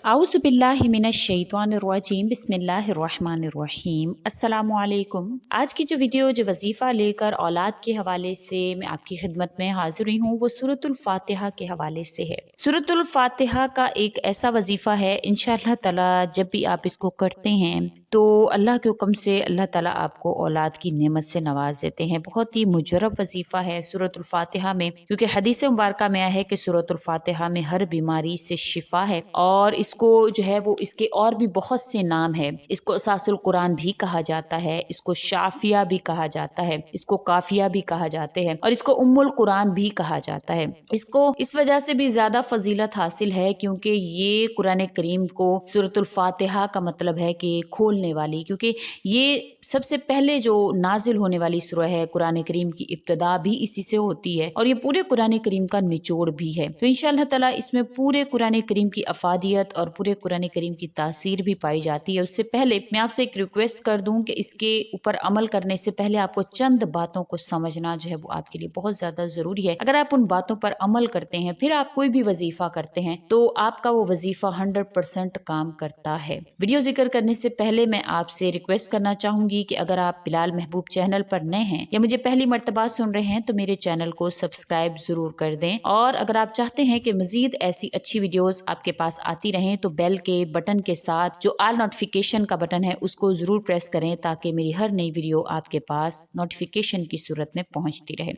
आउज़ु बिल्लाहि मिनश शैतानिर रजीम बिस्मिल्लाहिर्रहमानिर रहीम अस्सलामु अलैकुम। आज की जो वीडियो जो वजीफ़ा लेकर औलाद के हवाले से मैं आपकी खिदमत में हाजिर हुई हूँ वो सूरतुल फातिहा के हवाले से है। सूरतुल फातिहा का एक ऐसा वजीफ़ा है, इंशाअल्लाह ताला जब भी आप इसको करते हैं तो अल्लाह के हुक्म से अल्लाह ताला आपको औलाद की नेमत से नवाज देते हैं। बहुत ही मुजरब वजीफ़ा है सूरतुल फातिहा में, क्योंकि हदीस मुबारका में आया है कि सूरतुल फातिहा में हर बीमारी से शिफा है और इसको जो है वो इसके और भी बहुत से नाम है। इसको असासुल कुरान भी कहा जाता है, इसको शाफिया भी कहा जाता है, इसको काफिया भी कहा जाते हैं और इसको उम्मुल कुरान भी कहा जाता है। इसको इस वजह से भी ज्यादा फजीलत हासिल है क्योंकि ये कुरान करीम को सूरतुल फातिहा का मतलब है कि खोलने वाली, क्योंकि ये सबसे पहले जो नाजिल होने वाली सूरह है। कुरान करीम की इब्तिदा भी इसी से होती है और ये पूरे कुरान करीम का निचोड़ भी है। तो इंशाअल्लाह ताला इसमें पूरे कुरान करीम की अफादियत और पूरे कुरान करीम की तासीर भी पाई जाती है। उससे पहले मैं आपसे एक रिक्वेस्ट कर दूं कि इसके ऊपर अमल करने से पहले आपको चंद बातों को समझना जो है वो आपके लिए बहुत ज्यादा जरूरी है। अगर आप उन बातों पर अमल करते हैं फिर आप कोई भी वजीफा करते हैं तो आपका वो वजीफा 100% काम करता है। वीडियो जिक्र करने से पहले मैं आपसे रिक्वेस्ट करना चाहूंगी कि अगर आप बिलाल महबूब चैनल पर नए हैं या मुझे पहली मर्तबा सुन रहे हैं तो मेरे चैनल को सब्सक्राइब जरूर कर दें, और अगर आप चाहते हैं कि मजीद ऐसी अच्छी वीडियोस आपके पास आती रहें तो बेल के बटन के साथ जो ऑल नोटिफिकेशन का बटन है उसको जरूर प्रेस करें ताकि मेरी हर नई वीडियो आपके पास नोटिफिकेशन की सूरत में पहुंचती रहे।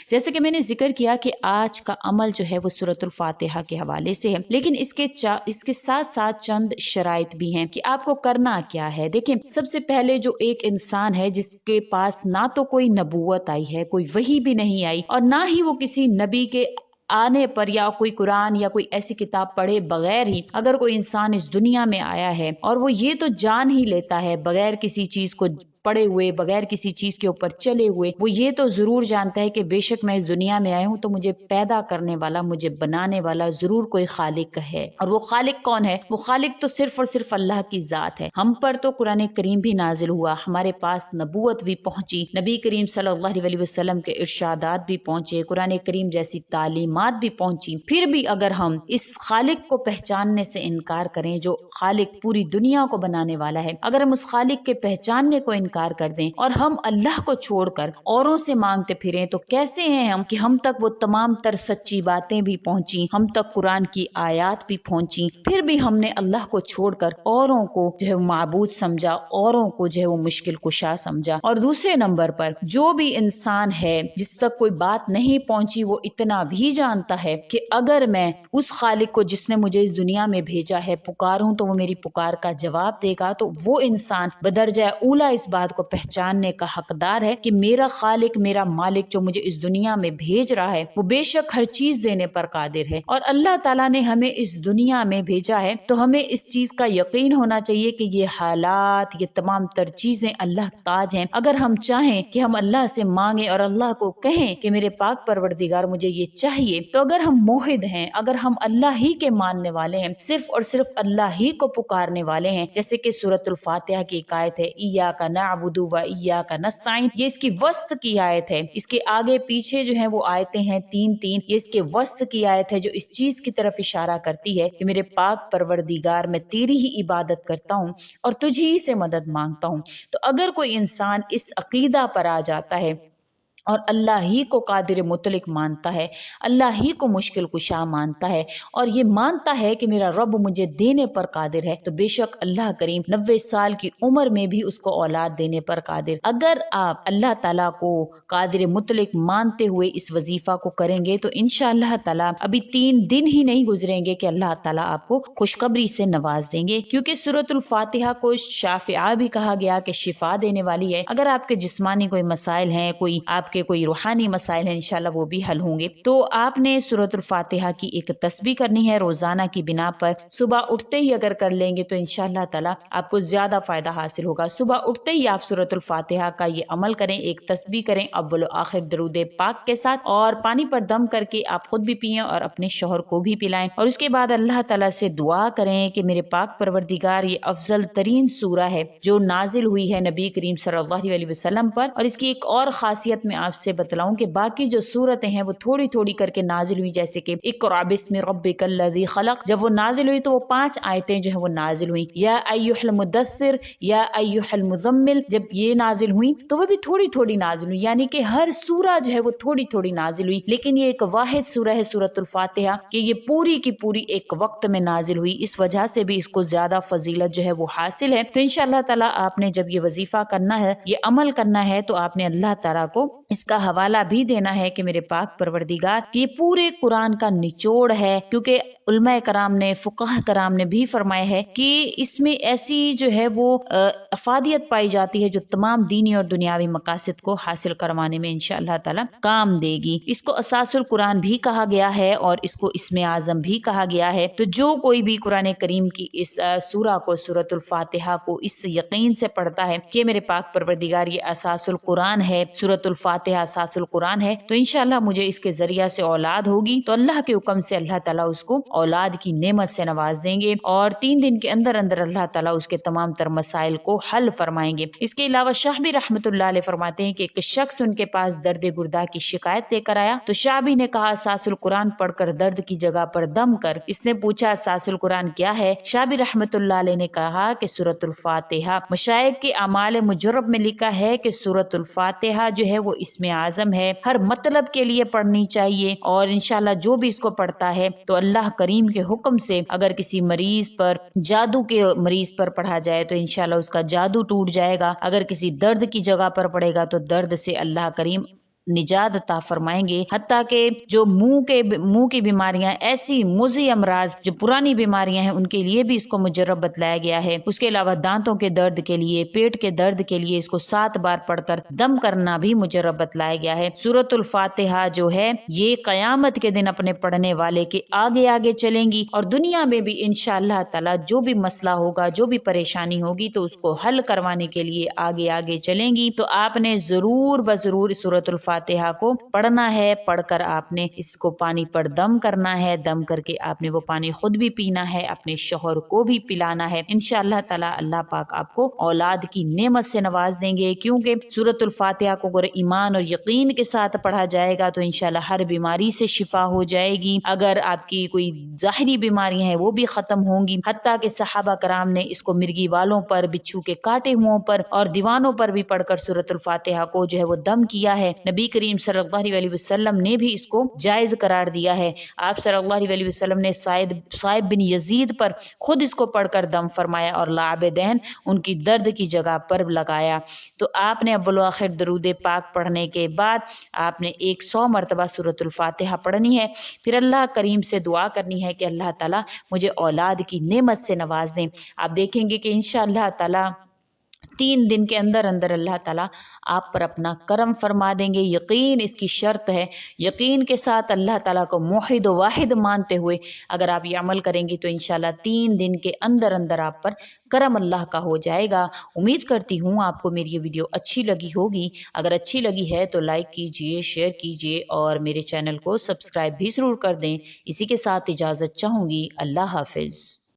जैसे कि मैंने जिक्र किया कि आज का अमल जो है वो सूरतुल फातिहा के हवाले से है, लेकिन इसके साथ साथ चंद शराइत भी हैं कि आपको करना क्या है। देखिए, सबसे पहले जो एक इंसान है जिसके पास ना तो कोई नबूवत आई है, कोई वही भी नहीं आई और ना ही वो किसी नबी के आने पर या कोई कुरान या कोई ऐसी किताब पढ़े बगैर ही अगर कोई इंसान इस दुनिया में आया है और वो ये तो जान ही लेता है बगैर किसी चीज को पड़े हुए, बगैर किसी चीज के ऊपर चले हुए, वो ये तो जरूर जानता है कि बेशक मैं इस दुनिया में आया हूं तो मुझे पैदा करने वाला, मुझे बनाने वाला जरूर कोई खालिक है। और वो खालिक कौन है? वो खालिक तो सिर्फ और सिर्फ अल्लाह की जात है। हम पर तो कुरान करीम भी नाजिल हुआ, हमारे पास नबूवत भी पहुंची, नबी करीम सल्लल्लाहु अलैहि वसल्लम के इरशादात भी पहुंचे, कुरान करीम जैसी तालीमात भी पहुंची। फिर भी अगर हम इस खालिक को पहचानने से इनकार करें जो खालिक पूरी दुनिया को बनाने वाला है, अगर हम उस खालिक के पहचानने को इनकार कर दें और हम अल्लाह को छोड़कर औरों से मांगते फिरें तो कैसे हैं हम कि हम तक वो तमाम तर सच्ची बातें भी पहुंची, हम तक कुरान की आयात भी पहुंची, फिर भी हमने अल्लाह को छोड़कर औरों को जो है माबूद समझा, औरों को जो है वो मुश्किल कुशा समझा। और दूसरे नंबर पर जो भी इंसान है जिस तक कोई बात नहीं पहुंची वो इतना भी जानता है कि अगर मैं उस खालिक को जिसने मुझे इस दुनिया में भेजा है पुकारूं तो वो मेरी पुकार का जवाब देगा, तो वो इंसान बदरजा ऊला इस बात को पहचानने का हकदार है कि मेरा खालिक, मेरा मालिक जो मुझे इस दुनिया में भेज रहा है वो बेशक हर चीज देने पर कादिर है। और अल्लाह ताला ने हमें इस दुनिया में भेजा है तो हमें इस चीज का यकीन होना चाहिए कि ये हालात, ये तमाम तर चीजें अल्लाह ताज हैं। अगर हम चाहें कि हम अल्लाह से मांगे और अल्लाह को कहें कि मेरे पाक परवरदिगार मुझे ये चाहिए, तो अगर हम मोहिद हैं, अगर हम अल्लाह ही के मानने वाले हैं, सिर्फ और सिर्फ अल्लाह ही को पुकारने वाले हैं, जैसे कि सूरतुल फातिहा की एक आयत है, इय्याका नअबुदु व इय्याका नस्तईन, ये इसकी वस्त की आयत है। इसके आगे पीछे जो है वो आयतें हैं तीन तीन, ये इसके वस्त की आयत है जो इस चीज की तरफ इशारा करती है कि मेरे पाक परवरदिगार मैं तेरी ही इबादत करता हूँ और तुझी से मदद मांगता हूँ। तो अगर कोई इंसान इस अकीदा पर आ जाता है और अल्लाह ही को कादिर मुतलिक मानता है, अल्लाह ही को मुश्किल कुशा मानता है और ये मानता है कि मेरा रब मुझे देने पर कादिर है, तो बेशक अल्लाह करीम 90 साल की उम्र में भी उसको औलाद देने पर कादिर। अगर आप अल्लाह ताला को कादिर मुतलिक मानते हुए इस वजीफा को करेंगे तो इंशाअल्लाह ताला अभी 3 दिन ही नहीं गुजरेंगे कि अल्लाह ताला आपको खुशखबरी से नवाज देंगे, क्योंकि सूरतुल फातिहा को शाफिया भी कहा गया कि शिफा देने वाली है। अगर आपके जिस्मानी कोई मसाइल हैं, आपके कोई रूहानी मसाइल हैं, इंशाल्लाह वो भी हल होंगे। तो आपने सूरतुल फातिहा की एक तस्बीह करनी है रोजाना की बिना पर। सुबह उठते ही अगर कर लेंगे तो इंशाल्लाह ताला आपको ज्यादा फायदा हासिल होगा। सुबह उठते ही आप सूरतुल फातिहा का ये अमल करें, एक तस्बीह करें अव्वल आखिर दरूद पाक के साथ, और पानी पर दम करके आप खुद भी पिएं और अपने शौहर को भी पिलाएं। और उसके बाद अल्लाह ताला से दुआ करें कि मेरे पाक परवरदिगार ये अफजल तरीन सूरह है जो नाजिल हुई है नबी करीम सल्लल्लाहु अलैहि वसल्लम पर, और इसकी एक और खासियत में آپ से बतलाऊं कि बाकी जो सूरतें हैं वो थोड़ी थोड़ी करके नाजिल हुई, जैसे कि इक़रा बिस्मि रब्बिकल लज़ी खलक़, जब वो नाजिल हुई तो वो 5 आयतें जो है वो नाजिल हुई। या अय्युहल मुदस्सिर, या अय्युहल मुज़म्मिल, जब ये नाजिल हुई तो वो भी थोड़ी थोड़ी नाजिल हुई, यानी कि हर सूरा जो है वो थोड़ी थोड़ी नाजिल हुई। लेकिन ये एक वाहिद सूरा है सूरतुल फातिहा कि ये पूरी की पूरी एक वक्त में नाजिल हुई, इस वजह से भी इसको ज्यादा फजीलत जो है वो हासिल है। तो इंशाअल्लाह ताला आपने जब ये वजीफा करना है, ये अमल करना है, तो आपने अल्लाह ताला को इसका हवाला भी देना है कि मेरे पाक परवरदिगार, ये पूरे कुरान का निचोड़ है, क्योंकि उलमा कराम ने, फुकाह कराम ने भी फरमाया है कि इसमें ऐसी जो है वो अफादियत पाई जाती है जो तमाम दीनी और दुनियावी मकासद को हासिल करवाने में इंशाअल्लाह ताला काम देगी। इसको असासुल कुरान भी कहा गया है और इसको इसमें आजम भी कहा गया है। तो जो कोई भी कुरान करीम की इस सूरा को, सूरतुल फातिहा को इस यकीन से पढ़ता है कि मेरे पाक परवरदिगार ये असासुल कुरान है, सूरतुल फातिहा असासुल कुरान है, तो इंशाअल्लाह मुझे इसके जरिया से औलाद होगी, तो अल्लाह के हुक्म से अल्लाह ताला उसको औलाद की नेमत से नवाज देंगे और 3 दिन के अंदर अंदर अल्लाह ताला उसके तमाम तर मसाइल को हल फरमाएंगे। इसके अलावा शाह भी रहमतुल्लाह अलैह फरमाते हैं कि एक शख्स उनके पास दर्द गुर्दा की शिकायत लेकर आया, तो शाह भी ने कहा असासुल कुरान पढ़कर दर्द की जगह पर दम कर। इसने पूछा असासुल कुरान क्या है? शाह भी रहमतुल्लाह अलैह ने कहा कि सूरतुल फातिहा। मशाइख के अमाल मुजर्रब में लिखा है कि सूरतुल फातिहा जो है वो इसमें आजम है, हर मतलब के लिए पढ़नी चाहिए और इंशाल्लाह जो भी इसको पढ़ता है तो अल्लाह करीम के हुक्म से अगर किसी मरीज पर, जादू के मरीज पर पढ़ा जाए तो इंशाल्लाह उसका जादू टूट जाएगा। अगर किसी दर्द की जगह पर पड़ेगा तो दर्द से अल्लाह करीम निजात अता फरमाएंगे। हत्ता के जो मुंह की बीमारियां, ऐसी मुजी अमराज जो पुरानी बीमारियां हैं, उनके लिए भी इसको मुजर्रब बतलाया गया है। उसके अलावा दांतों के दर्द के लिए, पेट के दर्द के लिए इसको 7 बार पढ़कर दम करना भी मुजर्रब बतलाया गया है। सूरतुल फातिहा जो है ये कयामत के दिन अपने पढ़ने वाले के आगे आगे चलेंगी और दुनिया में भी इंशाअल्लाह ताला जो भी मसला होगा, जो भी परेशानी होगी, तो उसको हल करवाने के लिए आगे आगे चलेंगी। तो आपने जरूर बजरूर सूरतुल फातिहा को पढ़ना है, पढ़कर आपने इसको पानी पर दम करना है, दम करके आपने वो पानी खुद भी पीना है, अपने शौहर को भी पिलाना है। इंशाअल्लाह ताला अल्लाह पाक आपको औलाद की नेमत से नवाज देंगे, क्योंकि सूरतुल फातिहा को अगर ईमान और यकीन के साथ पढ़ा जाएगा तो इंशाअल्लाह हर बीमारी से शिफा हो जाएगी। अगर आपकी कोई जाहिरी बीमारियां हैं वो भी खत्म होंगी। हत्ता के सहाबा कराम ने इसको मिर्गी वालों पर, बिच्छू के काटे हुओं पर और दीवानों पर भी पढ़कर सूरतुल फातिहा को जो है वो दम किया है। नबी करीम सल्लल्लाहु अलैहि वसल्लम ने भी इसको जायज करार दिया है। आप सल्लल्लाहु अलैहि वसल्लम ने साइब बिन यजीद पर खुद इसको पढ़कर दम फरमाया और लाबेदैन उनकी दर्द की जगह पर लगाया। तो आपने अव्वल व आखिर दरूद पाक पढ़ने के बाद आपने 100 मरतबा सूरतुल फातिहा पढ़नी है। फिर अल्लाह करीम से दुआ करनी है कि अल्लाह ताला मुझे औलाद की नेमत से नवाज दें। आप देखेंगे कि इंशाअल्लाह ताला 3 दिन के अंदर अंदर अल्लाह ताला आप पर अपना करम फरमा देंगे। यकीन इसकी शर्त है, यकीन के साथ अल्लाह ताला को मुहिद व वाहिद मानते हुए अगर आप ये अमल करेंगी तो इंशाल्लाह 3 दिन के अंदर अंदर आप पर करम अल्लाह का हो जाएगा। उम्मीद करती हूँ आपको मेरी ये वीडियो अच्छी लगी होगी। अगर अच्छी लगी है तो लाइक कीजिए, शेयर कीजिए और मेरे चैनल को सब्सक्राइब भी ज़रूर कर दें। इसी के साथ इजाज़त चाहूँगी। अल्लाह हाफिज़।